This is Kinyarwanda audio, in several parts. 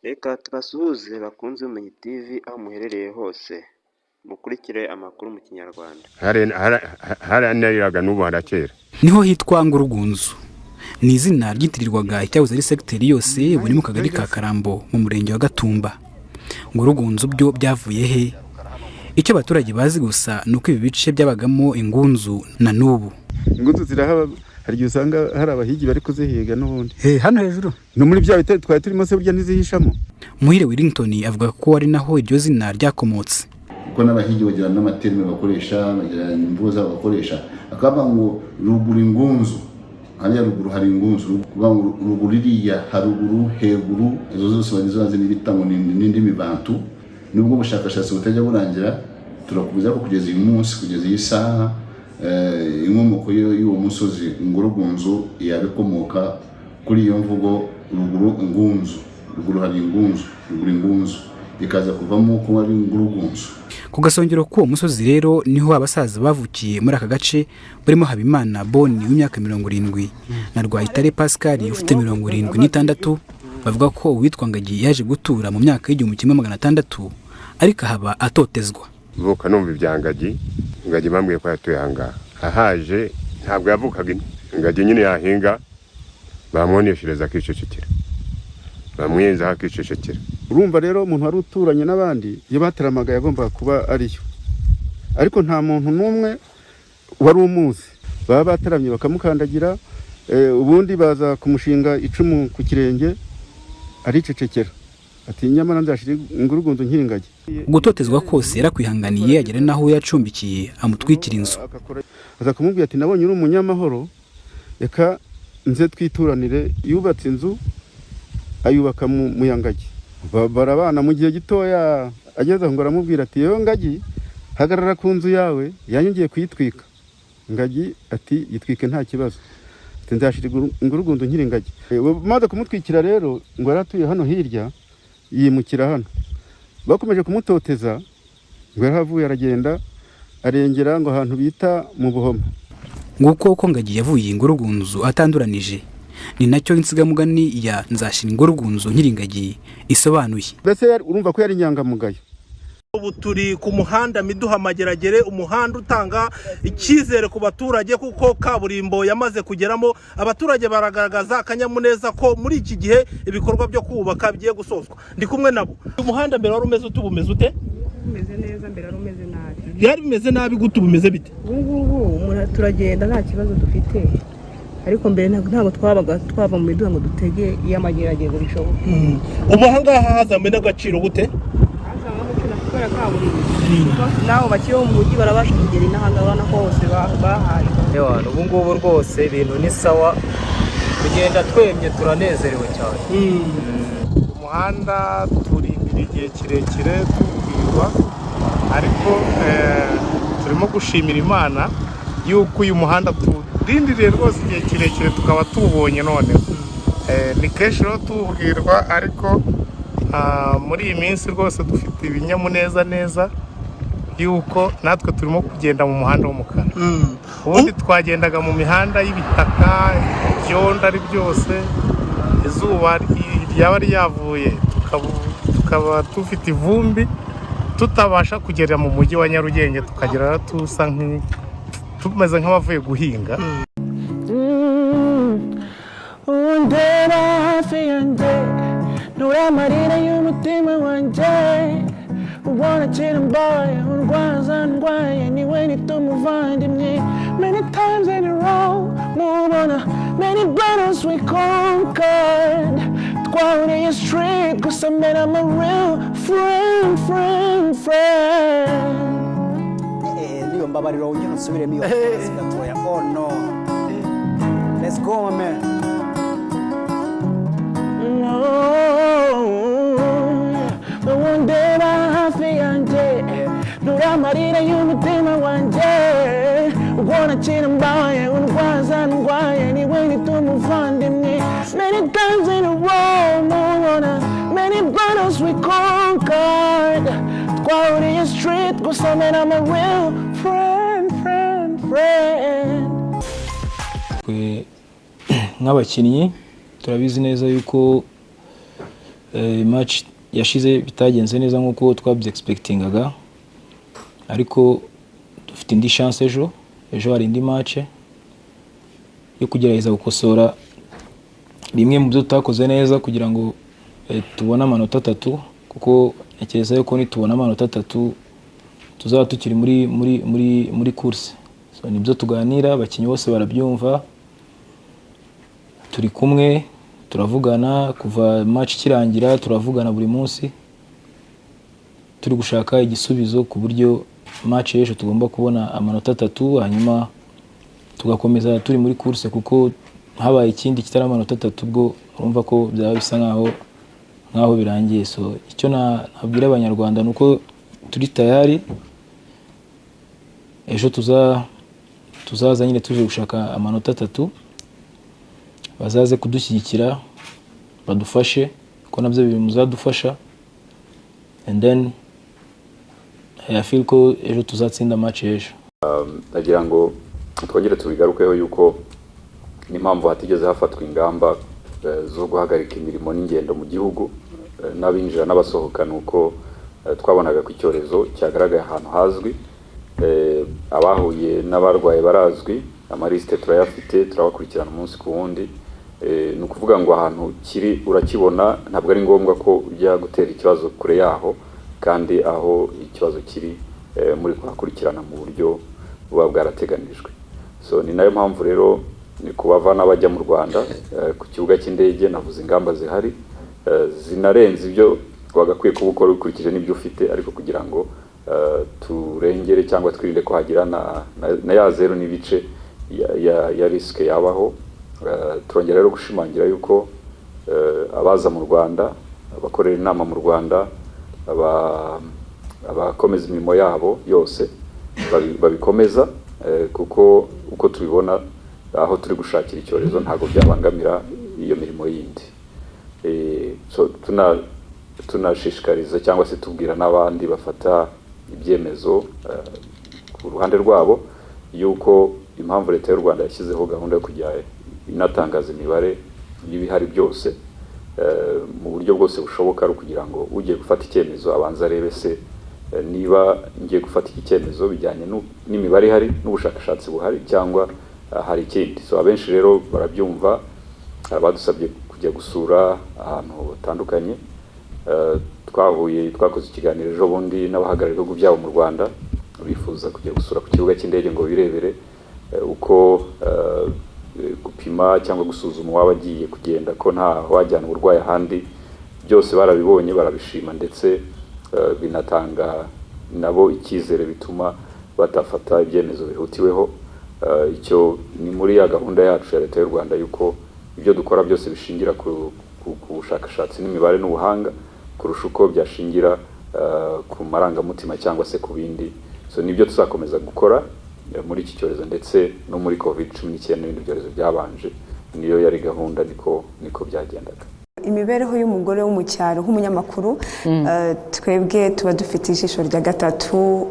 Reka tubasuhuze bakunze Ubumenyi TV aho muherereye hose. Mukurikire amakuru mu Kinyarwanda. Haranariraga n'ubu harakera. Niho hitwa Ngurugunzu. Ni izina ryitirirwaga icyahoze ari sekiteri yose buri mu kagari ka Karambo mu murenge wa Gatumba. Ngurugunzu byo byavuye he? Icyo abaturage bazi gusa nuko ibi bice byabagamo ingunzu na nubu. Ingunzu zirahaba, hari igihe usanga hari abahigi bari kuzihiga n'ubundi. Hano hejuru No muri bya bitari twari turimo se burya ntizihishamo. Muhire Wellington avuga ko ari naho iryo zina ryakomotse. Kuko n'abahigi bagira n'amaterme bakoresha, bagira imvugo zabo bakoresha. Akaba ngo ruguru ingunzu, hariya ruguru hari ingunzu, kuvuga ngo ruguru iriya haruguru heguru, izo zose bazizo n'ibitango n'indi mibantu. Nubwo ubushakashatsi butajya burangira, turakubuza ko kugeza uyu munsi, kugeza iyi saha inkomoko y'uwo musozi Ngurugunzu yabikomoka kuri iyo mvugo ruguru ingunzu, ruguru hari ingunzu, ruguru ingunzu ikaza kuvamo ko ari Ngurugunzu. Ku gasongero k'uwo musozi rero niho abasaza bavukiye muri aka gace barimo Habimana Boni w'imyaka 70 na Rwayitare Pascal ufite 76 bavuga ko uwitwa Ngagi yaje gutura mu myaka y'1600 ariko haba atotezwa. Vuka numva ibyangagi, Ngagi bambwiye ko yatuye hanga. Ahaje ntabwo yavukaga Ngagi nyine yahinga bamwoneshereza kicecekera. Bamwenza hakicecekera. Urumva rero umuntu wari uturanye n'abandi iyo bateramaga yagomba kuba ariyo. Ariko nta muntu numwe wari umuzi. Baba bateramye bakamukandagira ubundi baza kumushinga icumu ku kirenge aricecekera. Ati nyamara nzashira Ingurugunzu nkiringagi. Gutotezwa kose yarakwihanganiye agera naho yacumbikiye amutwikira inzu. Aza kumubwira ati nabonye uri umunyamahoro, reka nze twituranire. Yubatse inzu ayubaka mu yangagi. Barabana mu gihe gitoya ageze ngo aramubwira ati yewe Ngagi hagarara ku nzu yawe yanyugiye kuyitwika. Ngagi ati yitwike nta kibazo. Ati nzashira Ingurugunzu nkiringagi. Maze kumutwikira rero ngo yaratuye hano hirya yimukira hano. Bakomeje kumutoteza ngo yaravuye aragenda arengera ngo ahantu bita mu Buhoma. Nguko uko Ngagi yavuye Ingurugunzu atanduranije ni nacyo insigamugani ya nzashira Ingurugunzu nkiringagi isobanuye. Bese urumva ko yari nyangamugayo. Ubu turi ku muhanda Miduha Mageragere, umuhanda utanga icyizere ku baturage kuko kaburimbo yamaze kugeramo. Abaturage baragaragaza akanyamuneza ko muri iki gihe ibikorwa byo kubaka bigiye gusozwa. Ndi kumwe nabo. Umuhanda mbere wari umeze utubumeze ute? Umeze neza, mbere wari umeze nabi. Byari bimeze nabi gute ubumeze bite? Ubu turagenda nta kibazo dufite. Ariko mbere ntabwo twava mu Miduha ngo dutege iya Mageragere ngo bishoboke. Ubu ahangaha hazamwe n'agaciro gute? Naho bakiyo mu mujyi barabasha kugera inahanga bana ko hose bahaye. Ubu ngubu rwose ibintu ni sawa, kugenda twemye turanezerewe cyane. Umuhanda turindira igihe kirekire tubwirwa, ariko turimo gushimira Imana yuko uyu muhanda turindiriye rwose igihe kirekire tukaba tubonye none. Ni kenshi rero tubwirwa, ariko muri iyi minsi rwose dufite ibinyamuneza neza yuko natwe turimo kugenda mu muhanda w'umukara. Ubundi twagendaga mu mihanda y'ibitaka, ibyondo ari byose, izuba ryaba ryavuye tukaba dufite ivumbi, tutabasha kugera mu mujyi wa Nyarugenge, tukagera tusa tumeze nk'abavuye guhinga. Marina y'umutima wanje ubona kiri mbaye urwaza ndwaye niwe nitumuvandimwe. Many times in a row mubona, many battles we conquered. Twahuriye street gusa man I'm a real friend. Niyo mbabariro wongera usubiremo iyo gatoya. Oh no, let's go man. One day hafi yanje nura marina y'umutima wanje ubona kiri mbaye urwaza ndwaye niwe nitumuvandimwe. Many times in a row mubona, many battles we conquered. Twahuriye street gusa man I'm a real friend. Nk'abakinnyi turabizi neza yuko match yashize bitagenze neza nkuko twabyeexpectingaga, ariko dufite indi chance ejo hari indi match yo kugerageza gukosora bimwe mu byo tutakoze neza kugira ngo tubone amanota 3, kuko ntekereza yuko nitubona amanota 3 tuzaba tukiri muri course. So nibyo tuganira, abakinnyi bose barabyumva, turi kumwe turavugana kuva match kirangira, turavugana buri munsi turi gushaka igisubizo ku buryo match y'ejo tugomba kubona amanota 3, hanyuma tugakomeza turi muri course, kuko habaye ikindi kitari amanota 3 ubwo urumva ko byaba bisa nkaho birangiye. So icyo nabwira abanyarwanda nuko turi tayari, ejo tuzaza nyine tuje gushaka amanota 3, bazaze kudushyigikira badufashe ko nabyo biri muzadufasha, and then I feel ko ejo tuzatsinda match ejo. Ndagira ngo twongere tubigarukeho yuko n'impamvu hatigeze hafatwa ingamba zo guhagarika imirimo n'ingendo mu gihugu n'abinjira n'abasohoka, nuko twabonaga ko icyorezo cyagaragaye ahantu hazwi, abahuye n'abarwaye barazwi, amaliste turayafite, turabakurikirana umunsi ku wundi. Ni ukuvuga ngo ahantu kiri urakibona, ntabwo ari ngombwa ko ujya gutera ikibazo kure yaho, kandi aho ikibazo kiri muri kuhakurikirana mu buryo buba bwarateganijwe. So ni nayo mpamvu rero ni kubavana bajya mu Rwanda ku kibuga cy'indege, navuze ingamba zihari zinarenze ibyo wagakwiye kubukora ukurikije n'ibyo ufite, ariko kugira ngo turengere cyangwa twirinde ko hagira na ya 0 n'ibice ya risk yabaho. Turongera rero gushimangira yuko abaza mu Rwanda, abakorera inama mu Rwanda, abakomeza imirimo yabo yose babikomeza, kuko uko tubibona aho turi gushakira icyorezo ntabwo byabangamira iyo mirimo yindi. So tunashishikariza cyangwa se tubwira n'abandi bafata ibyemezo ku ruhande rwabo yuko impamvu leta y'u Rwanda yashyizeho gahunda yo kujya inatangaza imibare y'ibihari byose mu buryo bwose bushoboka, ari kugira ngo ugiye gufata icyemezo abanza arebe se niba ngiye gufata iki cyemezo bijyanye n'imibare ihari n'ubushakashatsi buhari cyangwa hari ikindi. So abenshi rero barabyumva, badusabye kujya gusura ahantu batandukanye. Twakoze ikiganiro ejo bundi n'abahagarariye ibihugu byabo mu Rwanda, bifuza kujya gusura ku kibuga cy'indege ngo birebere uko gupima cyangwa gusuzuma uwaba agiye kugenda ko nta wajyana uburwayi ahandi. Byose barabibonye, barabishima, ndetse binatanga nabo icyizere bituma batafata ibyemezo bihutiweho. Icyo ni muri ya gahunda yacu ya leta y'u Rwanda yuko ibyo dukora byose bishingira ku bushakashatsi n'imibare n'ubuhanga kurusha uko byashingira ku marangamutima cyangwa se ku bindi. So nibyo tuzakomeza gukora muri iki cyorezo ndetse no muri COVID-19 n'ibindi byorezo byabanje. Niyo yari gahunda, niko byagendaga. Imibereho y'umugore wo mu cyaro nk'umunyamakuru, twebwe tuba dufite ijisho rya gatatu.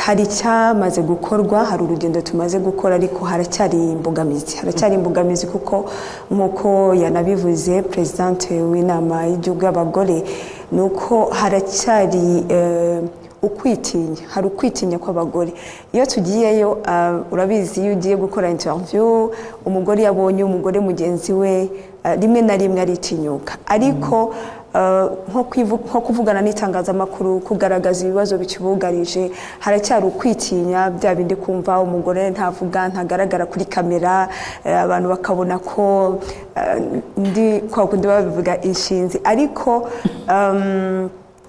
Hari icyamaze gukorwa, hari urugendo tumaze gukora, ariko haracyari imbogamizi kuko nk'uko yanabivuze Presidente w'inama y'igihugu y'abagore, nuko haracyari hari ukwitinya kw'abagore. Iyo tugiyeyo, urabizi, iyo ugiye gukora interview, umugore yabonye umugore mugenzi we rimwe na rimwe aritinyuka, ariko nko kuvugana n'itangazamakuru, kugaragaza ibibazo bikibugarije, haracyari ukwitinya, bya bindi kumva umugore ntavuga, ntagaragara kuri kamera, abantu bakabona ko kwa kundi babivuga inshinzi. Ariko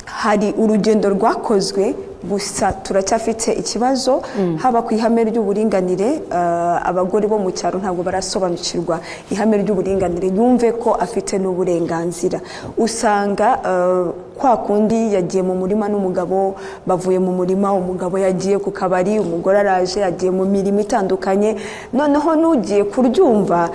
hari urugendo rwakozwe, gusa turacyafite ikibazo haba ku ihame ry'uburinganire. Abagore bo mu cyaro ntabwo barasobanukirwa ihame ry'uburinganire, yumve ko afite n'uburenganzira. Usanga kwa kundi yagiye mu murima n'umugabo, bavuye mu murima, umugabo yagiye ku kabari, umugore araje yagiye mu mirimo itandukanye, noneho n'ugiye kuryumva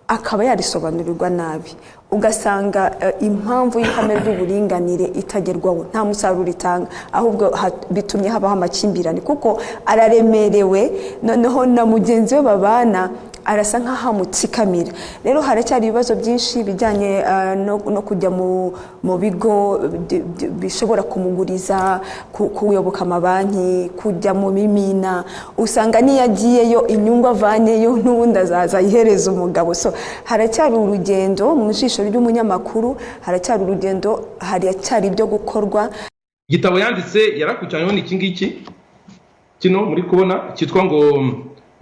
akaba yarisobanurirwa nabi, ugasanga impamvu y'ihame ry'uburinganire itagerwaho, nta musaruro itanga, ahubwo bitumye habaho amakimbirane, kuko araremerewe, noneho na mugenzi we babana arasa nk'aho amutsikamira. Rero haracyari ibibazo byinshi bijyanye no kujya mu bigo bishobora kumuguriza, kuyoboka amabanki, kujya mu mimina. Usanga niyo agiyeyo inyungu avanyeyo n'ubundi azaza yihereza umugabo. So haracyari urugendo mu jisho ry'umunyamakuru, haracyari urugendo, haracyari ibyo gukorwa. Igitabo yanditse yarakurikiranyweho n'iki ngiki kino muri kubona cyitwa ngo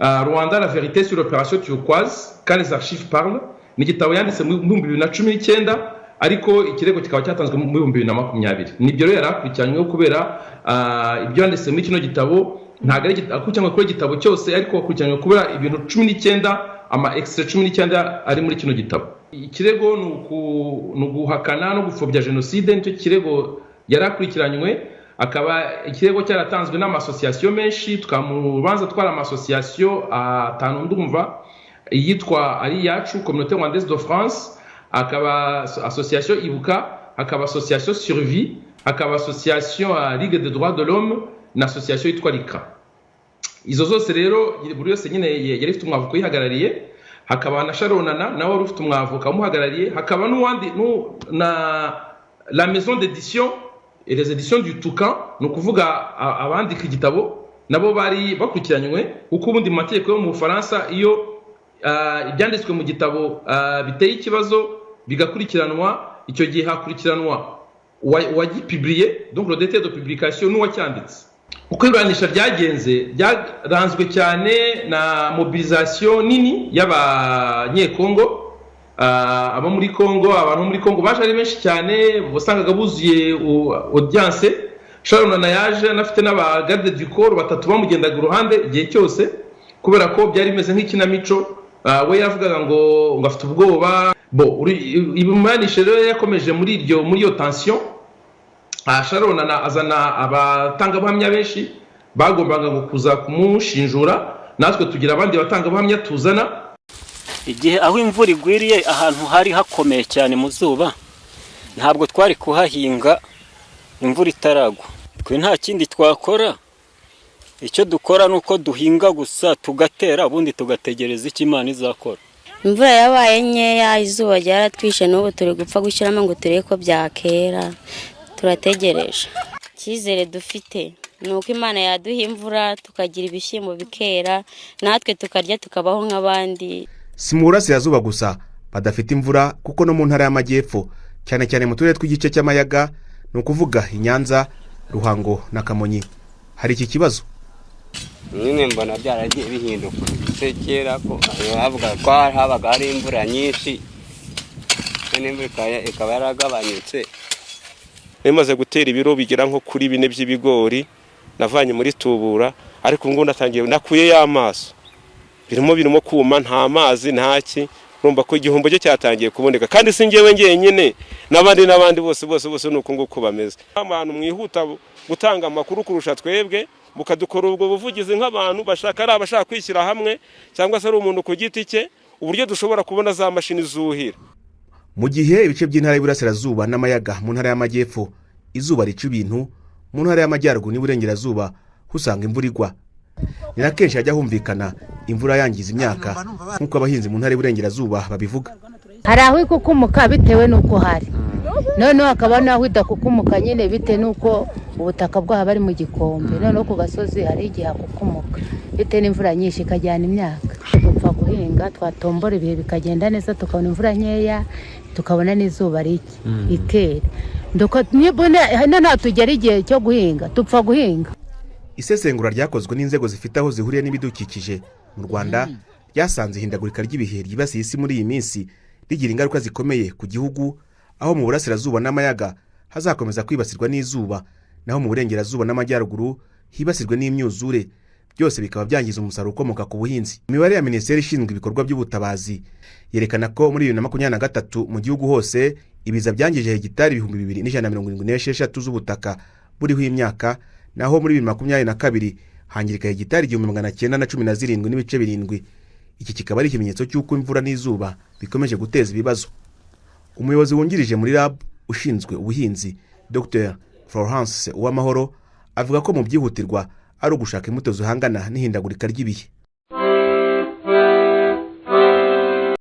Rwanda la vérité sur l'opération turquoise quand les archives parlent. Ni igitabo yanditse mu 2019 ariko ikirego kikaba cyatanzwe mu 2020. Nibyo rero yarakurikiranyweho kubera ibyo yanditse muri kino gitabo ntago ari akurikiranwe kuri igitabo cyose, ariko akurikiranywe kubera ibintu 19 ama extra 19 ari muri kino gitabo. Ikirego ni uguhakana no gupfobya jenoside, nicyo kirego yarakurikiranywe. Akaba ikirego cyaratanzwe n'amasosiyasiyo menshi, tukamubanza twara amasosiyasiyo atanu ndumva, yitwa ari yacu Communauté Rwandaise de France, akaba association Ibuka, akaba association Survie, akaba association Ligue des droits de l'homme na association yitwa Kurikira. Izo zose rero buri yose nyine yari ifite umwavoka yihagarariye, hakaba na Sharonana nawe wari ufite umwavoka umuhagarariye, hakaba n'uwandi na la maison d'édition et les éditions du Toucan, no kuvuga abandika igitabo nabo bari bakurikiranywe, kuko ubundi mu mategeko yo mu Faransa iyo ibyanditswe mu gitabo biteye ikibazo bigakurikiranwa, icyo gihe hakurikiranwa uwagipubliye, donc le détail de publication n'uwacyanditse. Uko iburanisha ryagenze ryaranzwe cyane na mobilisation nini y'abanyekongo, abo muri Kongo, abantu muri Kongo baje ari benshi cyane, basangaga buzuye audience. Sharon na yaje anafite n'aba garde du corps batatu bamugendaga uruhande igihe cyose, kubera ko byari bimeze nk'ikinamico. We yavugaga ngo afite ubwoba. Iburanisha rero yakomeje muri iyo tension. Sharon azana abatangabuhamya benshi bagombaga ngo kuza kumushinjura, natwe tugira abandi batangabuhamya tuzana. Igihe aho imvura igwiriye ahantu hari hakomeye cyane mu zuba, ntabwo twari kuhahinga imvura itaragwa. Twe nta kindi twakora, icyo dukora nuko duhinga gusa tugatera, ubundi tugategereza icyo Imana izakora. Imvura yabaye nkeya, izuba ryaratwishe, n'ubu turi gupfa gushyiramo ngo turebe ko byakera. Turategereje. Cyizere dufite nuko Imana yaduha imvura tukagira ibishyimbo bikera, natwe tukarya tukabaho nk'abandi. Si mu burasirazuba gusa badafite imvura, kuko no mu ntara y'amajyepfo, cyane cyane mu turere tw'igice cy'amayaga, ni ukuvuga Nyanza, Ruhango na Kamonyi, hari iki kibazo. Nyine mbona byaragiye bihinduka. Kera ko bavuga ko habaga hari imvura nyinshi, n'imvura ikaba yaragabanyutse. Bimaze gutera ibiro bigera nko kuri 4 by'ibigori navanye muri tubura, ariko ngo natangiye nakuye y'amaso, birimo kuma, nta mazi ntaki. Urumva ko igihombo cyo cyatangiye kuboneka, kandi singewe ngenyine n'abandi bose nuko nguko bameze. Abantu mwihuta gutanga amakuru kurusha twebwe, mukadukora ubwo buvugizi nk'abantu abashaka kwishyira hamwe, cyangwa se ari umuntu ku giti cye, uburyo dushobora kubona za mashini zuhira. Mu gihe ibice by'intara y'Iburasirazuba n'amayaga mu ntara y'amajyepfo izuba rica ibintu, mu ntara y'amajyaruguru n'Iburengerazuba husanga imvura igwa. Ni na kenshi hajya humvikana imvura yangiza imyaka, nk'uko abahinzi mu ntara y'Iburengerazuba babivuga. Hari aho ikukumuka bitewe n'uko hari, noneho hakaba n'aho idakukumuka nyine bitewe n'uko ubutaka bwaho bari mu gikombe, noneho ku gasozi hari igihe hakukumuka bitewe n'imvura nyinshi ikajyana imyaka. Dupfa guhinga, twatombora ibihe bikagenda neza, tukabona imvura nkeya, tukabona n'izuba rike ikera. None tugera igihe cyo guhinga, tupfa guhinga. Isesengura ryakozwe n'inzego zifite aho zihuriye n'ibidukikije mu Rwanda ryasanze ihindagurika ry'ibihe ryibasiye isi muri iyi minsi rigira ingaruka zikomeye ku gihugu, aho mu burasirazuba n'amayaga hazakomeza kwibasirwa n'izuba, naho mu burengerazuba n'amajyaruguru hibasirwe n'imyuzure, byose bikaba byangiza umusaruro ukomoka ku buhinzi. Imibare ya Minisiteri ishinzwe ibikorwa by'ubutabazi yerekana ko muri 2023 mu gihugu hose ibiza byangije hegitari 2176 z'ubutaka buriho imyaka, naho muri 2022 hangirika hegitari 1917 n'ibice 7. Iki kikaba ari ikimenyetso cy'uko imvura n'izuba bikomeje guteza ibibazo. Umuyobozi wungirije muri RAB ushinzwe ubuhinzi, Dr. Florence Uwamahoro, avuga ko mu byihutirwa ari ugushaka imbuto zihangana n'ihindagurika ry'ibihe.